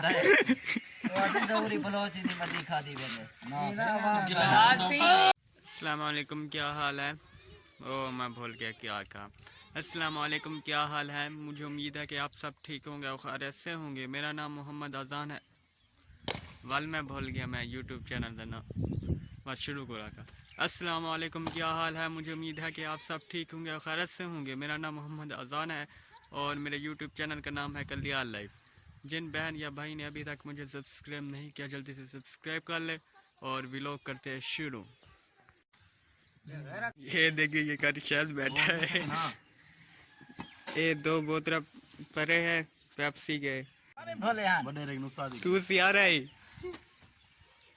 बंदा है वादी दौरी बलोच दी मदी खादी बंदे अस्सलाम वालेकुम, क्या हाल है? ओ मैं भूल गया क्या कहा। अस्सलाम वालेकुम, क्या हाल है? मुझे उम्मीद है कि आप सब ठीक होंगे और खैरियत से होंगे। मेरा नाम मोहम्मद अजान है। वाल मैं भूल गया, मैं यूट्यूब चैनल का नाम बस शुरू को रखा। अस्सलाम वालेकुम, क्या हाल है? मुझे उम्मीद है कि आप सब ठीक होंगे और खैरियत से होंगे। मेरा नाम मोहम्मद अजान है और मेरे यूट्यूब चैनल का नाम है कल्याण लाइफ। जिन बहन या भाई ने अभी तक मुझे सब्सक्राइब नहीं किया, जल्दी से सब्सक्राइब कर ले और व्लॉग करते हैं शुरू। ये देखिए, ये कर शायद बैठा है। ये दो बोतल परे है पेप्सी के। अरे भले हां बड़े रे नुस्तादी तू सियारा है,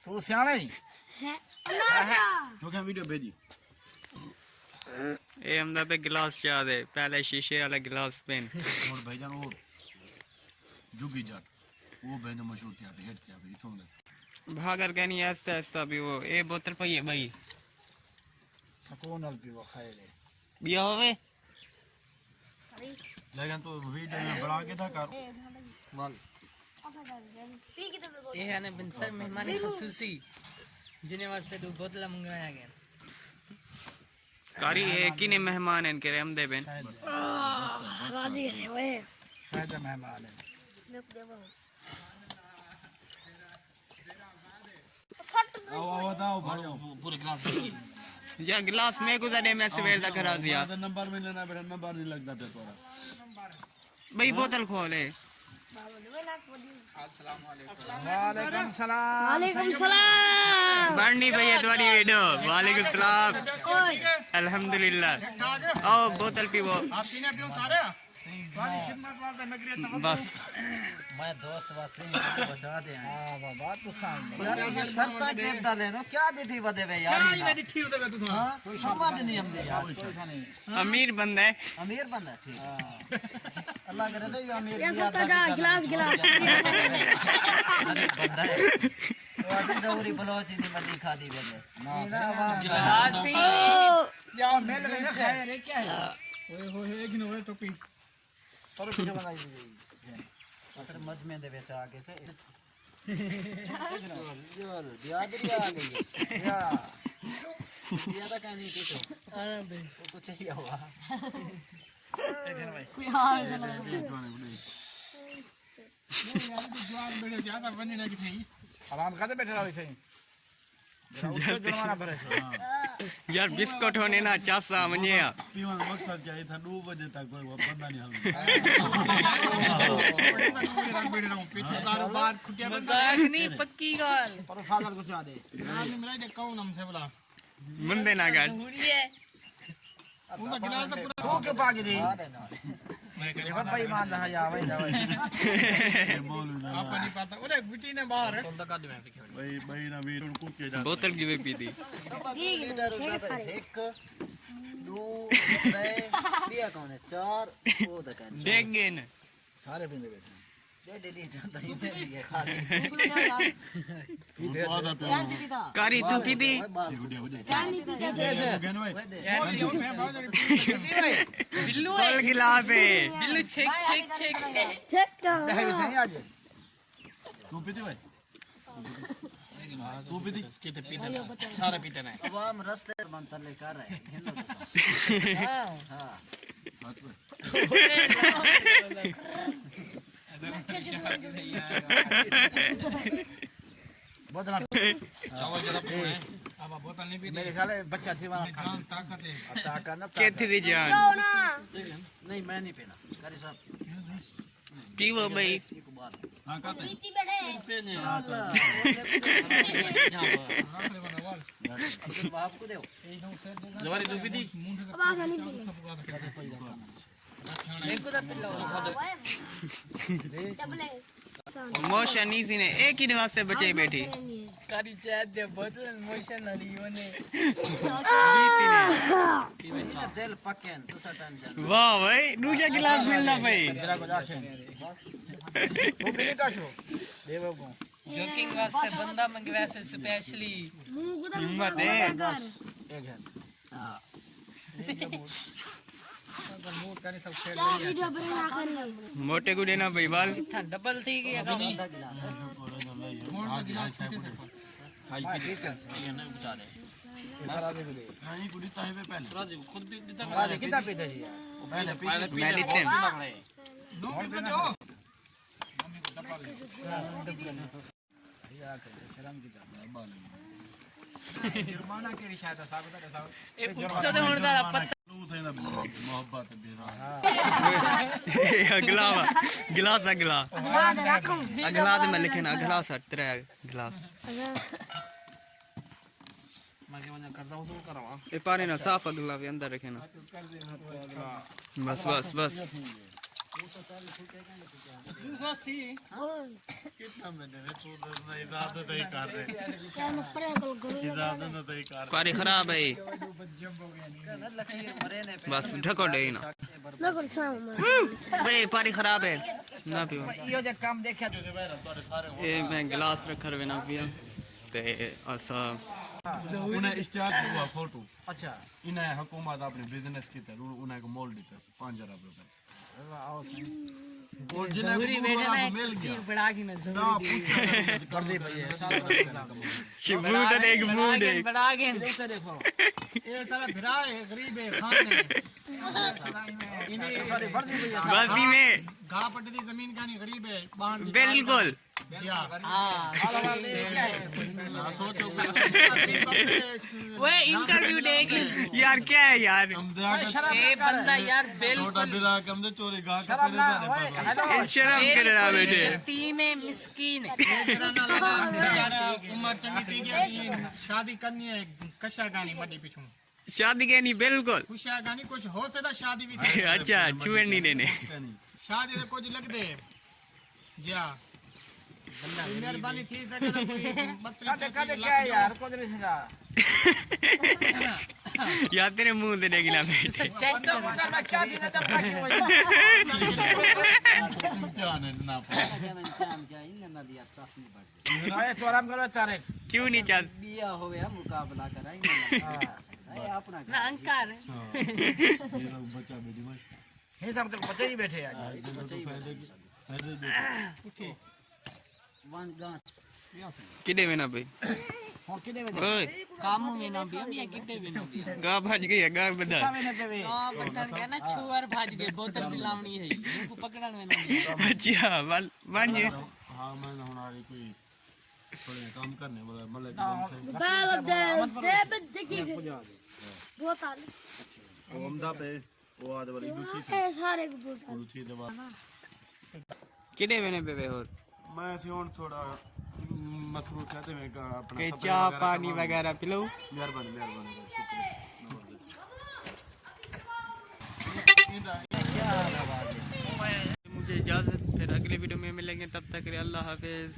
तू सियाना ही जो क्या वीडियो भेजी ये हमदा पे गिलास याद है, पहले शीशे वाला गिलास पेन और भाईजान वो जुगी जाट वो बहन मशहूर थी आते हेड थी आते इथों ने भागर के नहीं ऐसा ऐसा भी वो ये बोतल पे ये भाई सुकून अल पीवो खाए रे बिया होवे लेकिन तो वीडियो में बड़ा के था कर वाल ये है ना बिनसर मेहमान खसूसी जिन्हें वास्ते दो बोतल मंगवाया गया। कारी है कि नहीं मेहमान इनके रेम दे बेन शायद मेहमान है आओ आओ भाई पूरे क्लास या गिलास में गुजरे मैं सवेर दा करा दिया नंबर में लेना बेटा नंबर नहीं लगता पे तोरा भाई बोतल खोले। वालेकुम सलाम वालेकुम सलाम। बढ़नी भैया तुम्हारी वीडियो। वालेकुम सलाम, अल्हम्दुलिल्लाह। आओ बोतल पीवो बस। मैं दोस्त वास्ते बचा दे हां बाबा तू सामने यार ये शर्त के डाले नो क्या दिठी बदे बे यार ये दिठी होते तू हां कोई समझ नहीं हमदे यार अमीर बंदा है, अमीर बंदा ठीक अल्लाह करे दे अमीर ये दिया तो गिलास गिलास बंदा है वादी दौरी बलोच दी मदी खादी बंदे गिलासी या मेल में खाए रे क्या है ओए होए एक न ओए टोपी और वीडियो बनाई दी फिर मध में दे बेचा आगे से जोर बियादरी आ गई है या बियादा का नहीं कुछ अरे बे वो कुछ ही हुआ देखन भाई कोई हां ऐसा लग जवान बेटे ज्यादा बनी ना कि नहीं आराम खाते बैठे रहो इसे जुर्माना भरे से यार बिस्कुट होने ना चासा मने पीवन मकसद क्या था 2 बजे तक कोई बंदा नहीं कारोबार खुटिया मजाक नहीं पक्की गाल पर फादर को चाह दे नाम मिला दे कौन हमसे बोला मुंदे ना गाड़ पूरी है उनका गिलास तो पूरा खो के पागे दे देखो भाई मान रहा या भाई मौलवी आपको नहीं पता अरे गुटी ने बाहर है कौन का दे मैं भाई भाई ना वीडियो कूद के जा बोतल की वे पी दी। एक दो तीन बिया कौन है 4 वो तक देख गए न सारे पिंदे बैठे दे डेली जाता ही नहीं लिए खा ले कारी तू पी दी बिल्लू फल गिलास है बिल्लू चेक चेक चेक चेक कर है भी सही आज तू पीती भाई तू पीती कितने पीते सारे पीते ना अब हम रास्ते बनता ले कर रहे हैं हां बोतल चावल जरा है अब बोतल नहीं पीते मेरे ख्याल है बच्चा थी वहां ताकत है ताकत ना केथी दी जान नहीं मैं नहीं पीना करी साहब पीवो भाई एक बात हां कहते पीती बैठे बाप को दो जवारी दो पीती अब आगे नहीं पीले एक को पिल्लो डबले मोशन इसी ने एक ही निवास से बचे बैठी कारी चाय दे बोतल मोशन वाली होने दिल पकेन तू सा टेंशन वाह भाई दूसरा गिलास मिलना भाई तेरा को जाशन वो पीने का शो देवो को जोकिंग वास्ते बंदा मंगवा से स्पेशली मुंह गुदा हिम्मत है एक है हां क्या वीडियो बना कर मोटे गुड़े ना भाई बाल था डबल थी गया का नहीं कुड़ी ताहे पे पहले मैं नीचे उत्सव होने दा पत्ता मोहब्बत बेरा अगला गिलास अगला अगला तो मैं लिखे ना अगला सर तेरा गिलास ये पानी ना साफ अगला भी अंदर रखे ना बस बस बस कितना मैंने तू इजाजत नहीं कर रहे क्या मैं पढ़े कल करूँ इजाजत नहीं कर पानी खराब है बस ढको दे ना मैं कर छाऊँ मैं भाई पानी खराब है ना पियो यो जे काम देखा ये मैं गिलास रखा रहे ना पिया ते ऐसा उन्हें इश्तिहार हुआ फोटो अच्छा इन्हें हुकूमत अपने बिजनेस की तरह उन्हें को मोल देते 5 अरब रुपए और जिन्हें जरूरी को बेटा ना मिल गया एक बड़ा की ना ना जरूरी कर दे भैया शिबू तो एक मूड है बड़ा के देखो ये सारा भिरा है गरीब है खान है सारी भर दी भैया बासी में घा पट्टी जमीन का नहीं गरीब है बाहर बिल्कुल जी हाँ हां क्या है वो इंटरव्यू देगी यार क्या है यार हम दया शराब ए बंदा यार छोटा बिल्कुल बिरा के हम दे चोरी गा के शराब तेरे ना जाने ओए पास हेलो शर्म कर रहा बेटे जत्ती में मिस्कीन है बेचारा उम्र चंगी थी कि शादी करनी है कशा गानी मडी पिछू शादी के नहीं बिल्कुल खुशिया गानी कुछ हो सदा शादी भी थी अच्छा छुए नहीं देने शादी तो कुछ लग दे जी हाँ मेहरबानी थी सके तो कोई कदे कदे क्या है यार कुछ नहीं सीधा यार तेरे मुंह दे देगी ना बेटे सच्चाई मैं क्या थी ना जब तक ध्यान है ना ओए तो आराम करो तारे क्यों नहीं चाह बिया हो गया मुकाबला कराएंगे अपना ना अंकार ये सब बच्चा बेटी बस ये सब तक बच्चे ही बैठे आज फायदे दे वन गांच किडे में ना भाई और किने में ओए काम में ना भी हम ये कितने भी ना भी गा भाज गई है गा बदल में ना देवे हां बटन के ना छुअर भाज गए बोतल पिलावनी है उनको पकड़न में ना भी अच्छा मान ये हां मैं हमारी कोई थोड़े काम करने वाला मतलब बाल दे देखिए बहुत आले वो हमदा पे वो आदे वाली दूसरी सारे को बहुत आले दूसरी दवा किडे में ने बेबे और मैं ऐसे और थोड़ा मसरूफ चाहते मैं का अपना के सफाई चाय वगैरह पानी करवाऊं। वगैरह पिलाओ मेहरबानी मेहरबानी शुक्रिया मुझे इजाजत फिर अगले वीडियो में मिलेंगे तब तक के लिए अल्लाह हाफिज